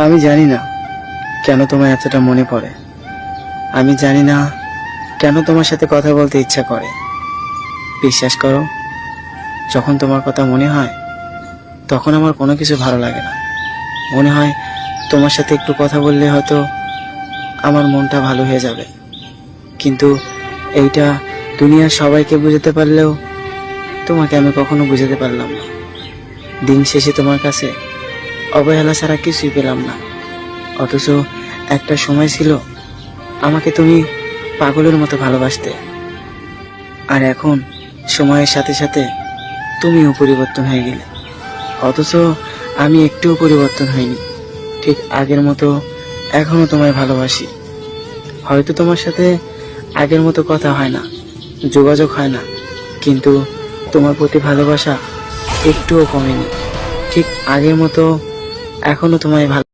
আমি জানি না কেন তোমার এতটা মনে পড়ে। আমি জানি না কেন তোমার সাথে কথা বলতে ইচ্ছা করে। বিশ্বাস করো, যখন তোমার কথা মনে হয় তখন আমার কোনো কিছু ভালো লাগে না। মনে হয় তোমার সাথে একটু কথা বললে হয়তো আমার মনটা ভালো হয়ে যাবে। কিন্তু এইটা দুনিয়ার সবাইকে বুঝাতে পারলেও তোমাকে আমি কখনো বুঝাতে পারলাম না। দিন শেষে তোমার কাছে অবহেলা ছাড়া কিছুই পেলাম না। অথচ একটা সময় ছিল আমাকে তুমি পাগলের মতো ভালোবাসতে, আর এখন সময়ের সাথে সাথে তুমিও পরিবর্তন হয়ে গেলে। অথচ আমি একটুও পরিবর্তন হইনি, ঠিক আগের মতো এখনো তোমায় ভালোবাসি। হয়তো তোমার সাথে আগের মতো কথা হয় না, যোগাযোগ হয় না, কিন্তু তোমার প্রতি ভালোবাসা একটুও কমেনি। ঠিক আগের মতো এখনো তোমায় ভালো